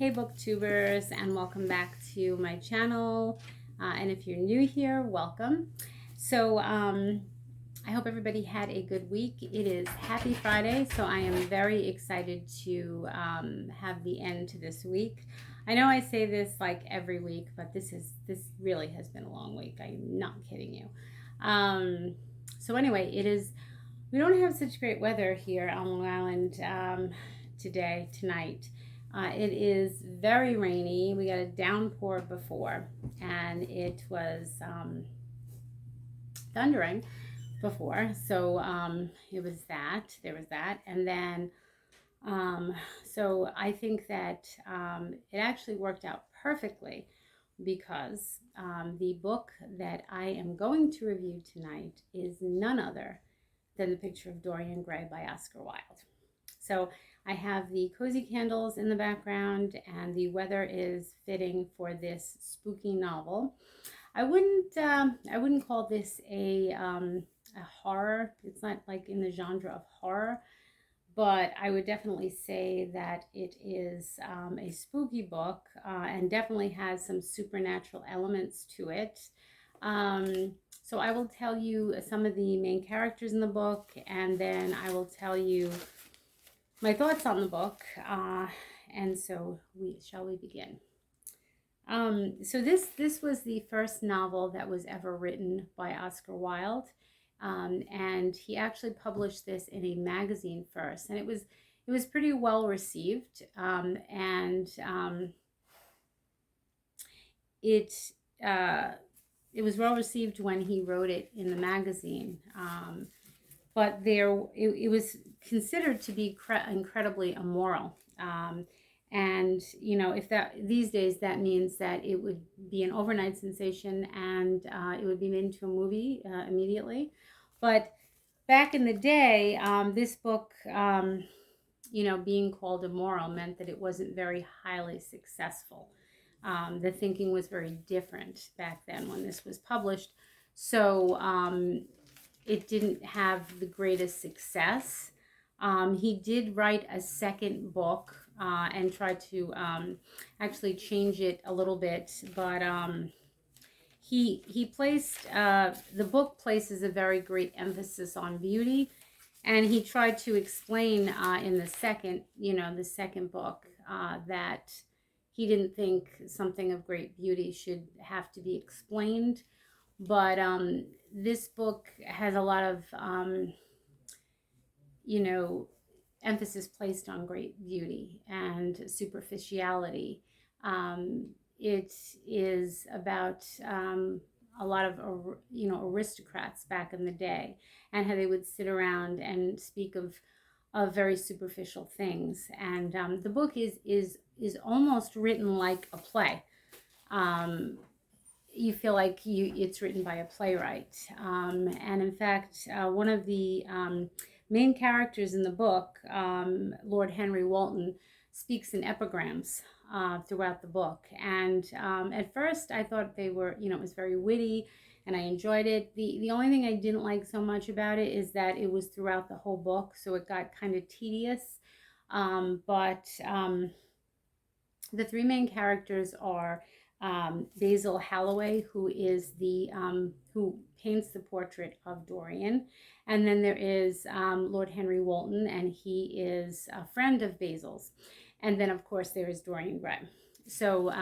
Hey booktubers, and welcome back to my channel. And if you're new here, welcome. So I hope everybody had a good week. It is Happy Friday, so I am very excited to have the end to this week. I know I say this like every week, but this really has been a long week. I'm not kidding you. So anyway, we don't have such great weather here on Long Island tonight. It is very rainy. We got a downpour before, and it was thundering before. So it was that. There was that. And then, so I think that it actually worked out perfectly because the book that I am going to review tonight is none other than The Picture of Dorian Gray by Oscar Wilde. So I have the cozy candles in the background, and the weather is fitting for this spooky novel. I wouldn't call this a horror. It's not like in the genre of horror, but I would definitely say that it is a spooky book and definitely has some supernatural elements to it. So I will tell you some of the main characters in the book, and then I will tell you my thoughts on the book, and so shall we begin? So this was the first novel that was ever written by Oscar Wilde, and he actually published this in a magazine first, and it was pretty well received, and it was well received when he wrote it in the magazine. But it was considered to be incredibly immoral. And you know, if that these days that means that it would be an overnight sensation, and it would be made into a movie immediately. But back in the day, this book, you know, being called immoral meant that it wasn't very highly successful. The thinking was very different back then when this was published. So it didn't have the greatest success. He did write a second book and try to actually change it a little bit, but he placed the book places a very great emphasis on beauty, and he tried to explain in the second book that he didn't think something of great beauty should have to be explained. But this book has a lot of, emphasis placed on great beauty and superficiality. It is about a lot of, aristocrats back in the day, and how they would sit around and speak of very superficial things. And the book is almost written like a play. You feel like it's written by a playwright. And in fact, one of the main characters in the book, Lord Henry Wotton, speaks in epigrams throughout the book. And at first I thought they were, it was very witty, and I enjoyed it. The only thing I didn't like so much about it is that it was throughout the whole book, so it got kind of tedious. But the three main characters are Basil Halloway, who is who paints the portrait of Dorian, and then there is Lord Henry Wotton, and he is a friend of Basil's, and then of course there is Dorian Gray. So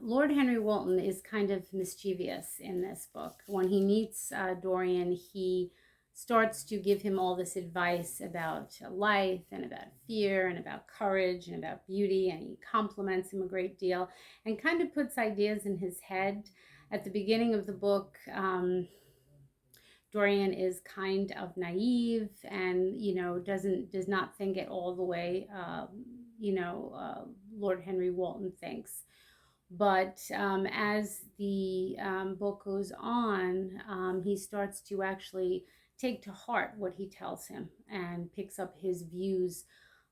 Lord Henry Wotton is kind of mischievous in this book. When he meets Dorian, he starts to give him all this advice about life and about fear and about courage and about beauty, and he compliments him a great deal and kind of puts ideas in his head. At the beginning of the book, Dorian is kind of naive and does not think it all the way Lord Henry Wotton thinks. But as the book goes on, he starts to actually take to heart what he tells him and picks up his views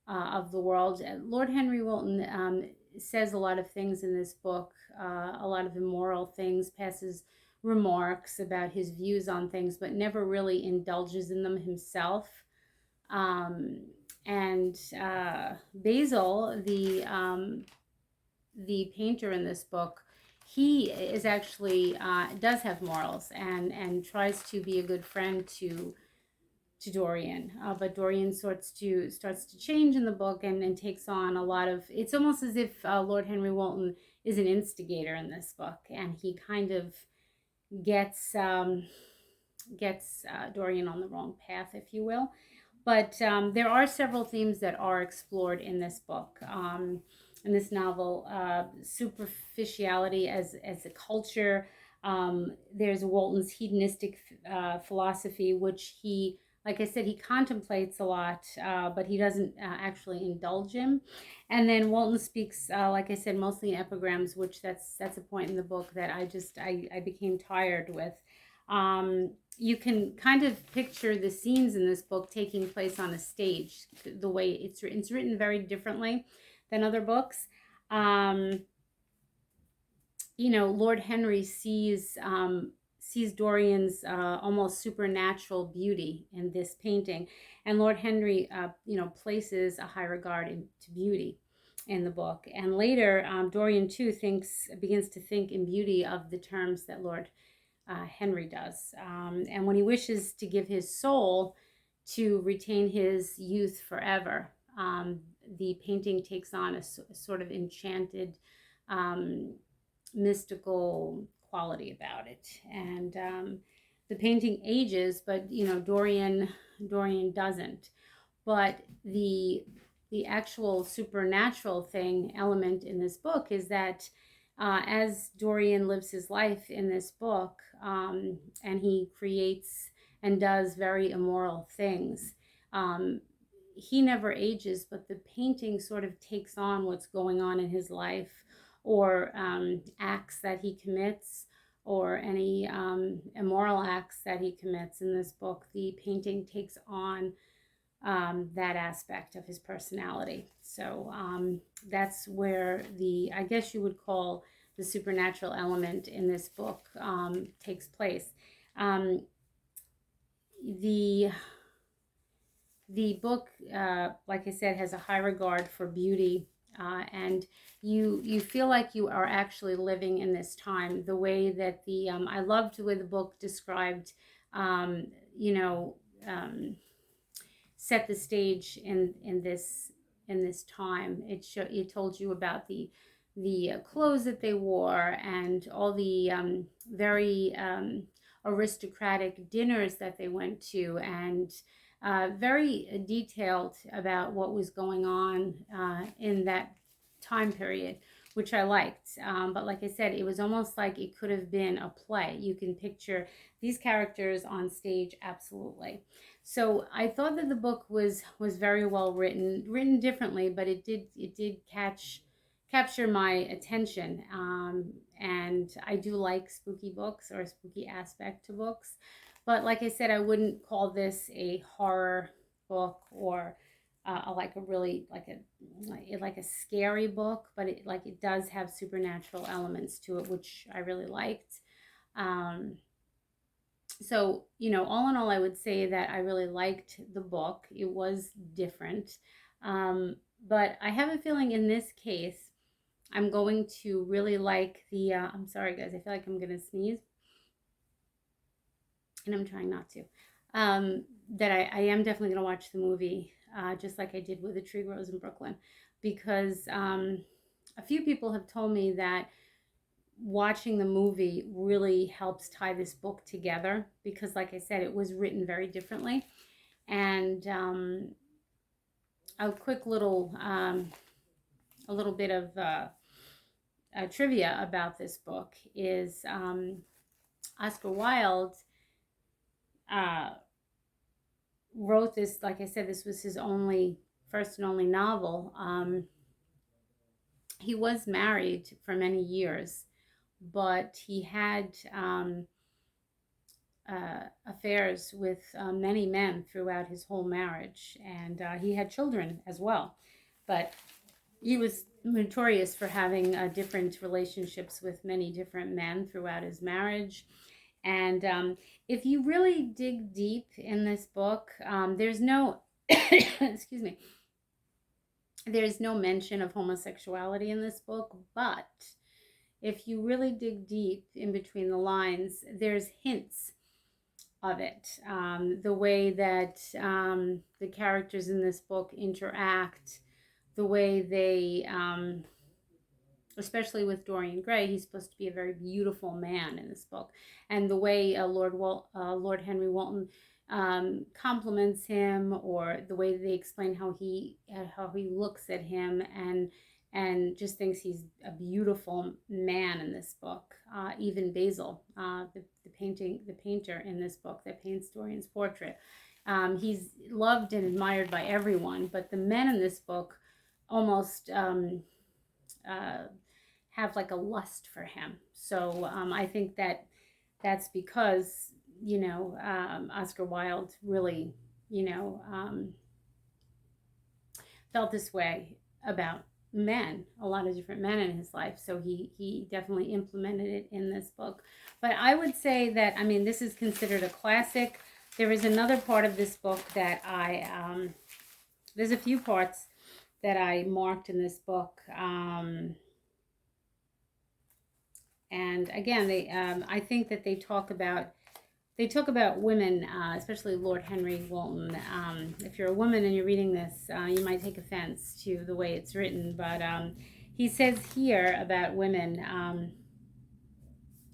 of the world. Lord Henry Wotton says a lot of things in this book, a lot of immoral things, passes remarks about his views on things, but never really indulges in them himself. And Basil, the painter in this book, he is actually does have morals and tries to be a good friend to Dorian, but Dorian starts to change in the book and takes on a lot of. It's almost as if Lord Henry Wotton is an instigator in this book, and he kind of gets Dorian on the wrong path, if you will. But there are several themes that are explored in this book, in this novel. Superficiality as a culture. There's Walton's hedonistic philosophy, which he, like I said, he contemplates a lot, but he doesn't actually indulge in. And then Walton speaks, like I said, mostly in epigrams, which that's a point in the book that I became tired with. You can kind of picture the scenes in this book taking place on a stage. The way it's written very differently than other books. Um, Lord Henry sees Dorian's almost supernatural beauty in this painting, and Lord Henry, places a high regard into beauty in the book. And later, Dorian too begins to think in beauty of the terms that Lord Henry does. And when he wishes to give his soul to retain his youth forever, the painting takes on a sort of enchanted, mystical quality about it. And the painting ages, but Dorian doesn't. But the actual supernatural element in this book is that as Dorian lives his life in this book, and he creates and does very immoral things, he never ages, but the painting sort of takes on what's going on in his life, or acts that he commits, or any immoral acts that he commits in this book. The painting takes on that aspect of his personality. So that's where I guess you would call the supernatural element in this book takes place. The book, like I said, has a high regard for beauty, and you feel like you are actually living in this time. The way that I loved the way the book described, you know. Set the stage in this time. It told you about the clothes that they wore, and all the very aristocratic dinners that they went to, and very detailed about what was going on in that time period, which I liked. But like I said, it was almost like it could have been a play. You can picture these characters on stage, absolutely. So I thought that the book was very well written differently, but it did capture my attention. And I do like spooky books, or a spooky aspect to books. But like I said, I wouldn't call this a horror book, or like a really like a scary book, but it does have supernatural elements to it, which I really liked. So all in all, I would say that I really liked the book. It was different, but I have a feeling in this case I'm going to really like the I'm sorry guys, I feel like I'm gonna sneeze, and I'm trying not to. That I am definitely going to watch the movie, just like I did with The Tree Grows in Brooklyn, because a few people have told me that watching the movie really helps tie this book together, because like I said, it was written very differently. And a quick little a little bit of trivia about this book is Oscar Wilde wrote this. Like I said, this was his first and only novel. He was married for many years, but he had affairs with many men throughout his whole marriage, and he had children as well. But he was notorious for having different relationships with many different men throughout his marriage. And if you really dig deep in this book, there's no, excuse me, There's no mention of homosexuality in this book, but if you really dig deep in between the lines, there's hints of it. The way that the characters in this book interact, the way they, especially with Dorian Gray, he's supposed to be a very beautiful man in this book, and the way Lord Henry Walton compliments him, or the way they explain how he looks at him and just thinks he's a beautiful man in this book. Even Basil, the painter in this book that paints Dorian's portrait, he's loved and admired by everyone. But the men in this book almost uh, have like a lust for him. So I think that that's because Oscar Wilde really felt this way about men, a lot of different men in his life. So he definitely implemented it in this book. But I would say that, I mean, this is considered a classic. There is another part of this book that there's a few parts that I marked in this book. And again, I think that they talk about women, especially Lord Henry Walton. If you're a woman and you're reading this, you might take offense to the way it's written, but he says here about women,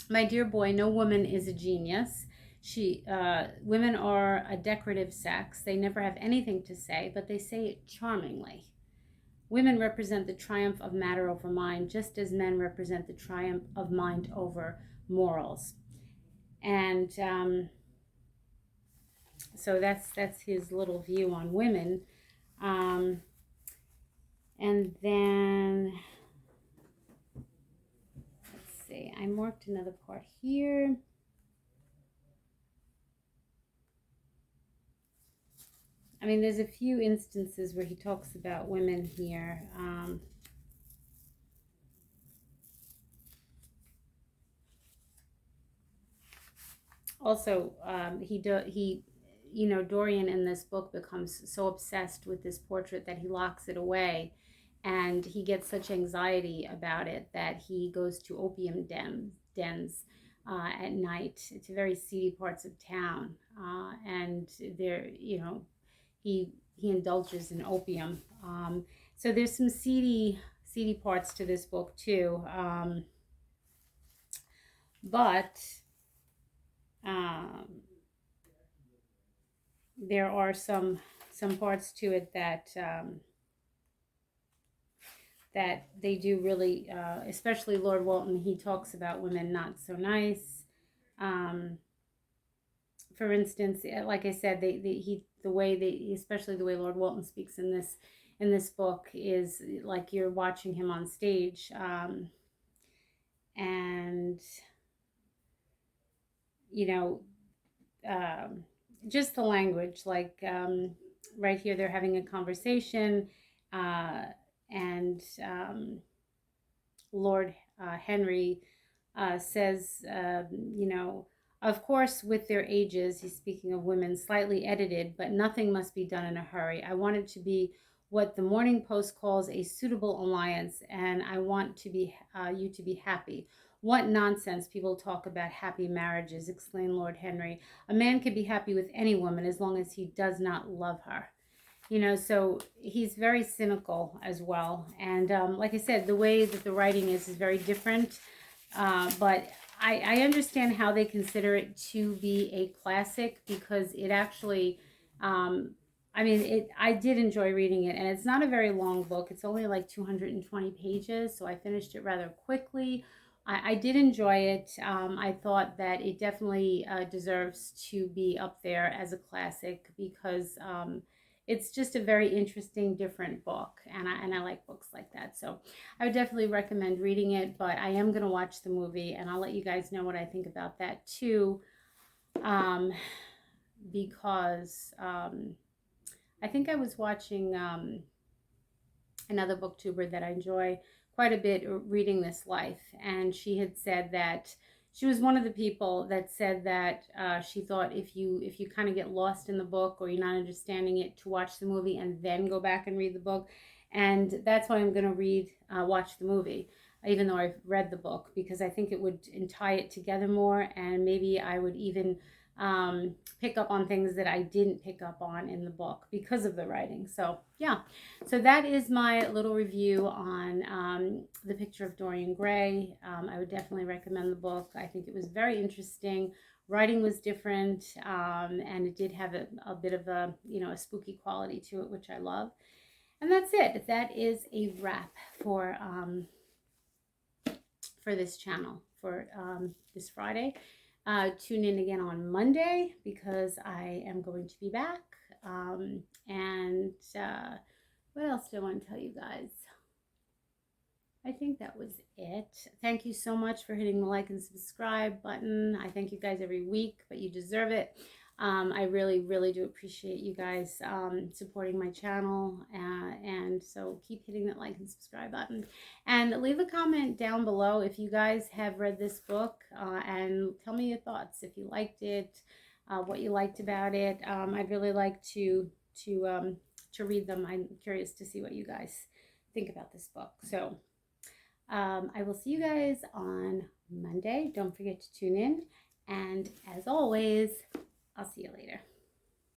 my dear boy, no woman is a genius. Women are a decorative sex. They never have anything to say, but they say it charmingly. Women represent the triumph of matter over mind, just as men represent the triumph of mind over morals. And so that's his little view on women. And then let's see, I marked another part here. I mean, there's a few instances where he talks about women here. Also, Dorian in this book becomes so obsessed with this portrait that he locks it away, and he gets such anxiety about it that he goes to opium dens at night to very seedy parts of town, and there, he indulges in opium. So there's some seedy parts to this book too, but there are some parts to it that that they do really, especially Lord Walton. He talks about women not so nice. For instance, like I said, especially the way Lord Walton speaks in this book is like you're watching him on stage, and just the language, like right here they're having a conversation, and Lord Henry says, of course, with their ages, he's speaking of women, slightly edited, but nothing must be done in a hurry. I want it to be what the Morning Post calls a suitable alliance, and I want to be you to be happy. What nonsense people talk about happy marriages, exclaimed Lord Henry. A man can be happy with any woman as long as he does not love her. So he's very cynical as well. And like I said, the way that the writing is very different. But I understand how they consider it to be a classic, because it actually, I did enjoy reading it. And it's not a very long book. It's only like 220 pages. So I finished it rather quickly. I did enjoy it. I thought that it definitely deserves to be up there as a classic, because it's just a very interesting, different book, and I like books like that. So I would definitely recommend reading it, but I am going to watch the movie, and I'll let you guys know what I think about that too, because I think I was watching another booktuber that I enjoy quite a bit reading this life, and she had said that she was one of the people that said that she thought if you kind of get lost in the book or you're not understanding it, to watch the movie and then go back and read the book. And that's why I'm going to watch the movie, even though I've read the book, because I think it would tie it together more, and maybe I would even pick up on things that I didn't pick up on in the book because of the writing. So yeah, so that is my little review on The Picture of Dorian Gray. I would definitely recommend the book. I think it was very interesting. Writing was different, and it did have a bit of a, a spooky quality to it, which I love. And that's it. That is a wrap for this channel for this Friday. Tune in again on Monday because I am going to be back. And what else do I want to tell you guys? I think that was it. Thank you so much for hitting the like and subscribe button. I thank you guys every week, but you deserve it. I really, really do appreciate you guys supporting my channel. And so keep hitting that like and subscribe button. And leave a comment down below if you guys have read this book, and tell me your thoughts. If you liked it, what you liked about it. I'd really like to read them. I'm curious to see what you guys think about this book. So I will see you guys on Monday. Don't forget to tune in. And as always, I'll see you later.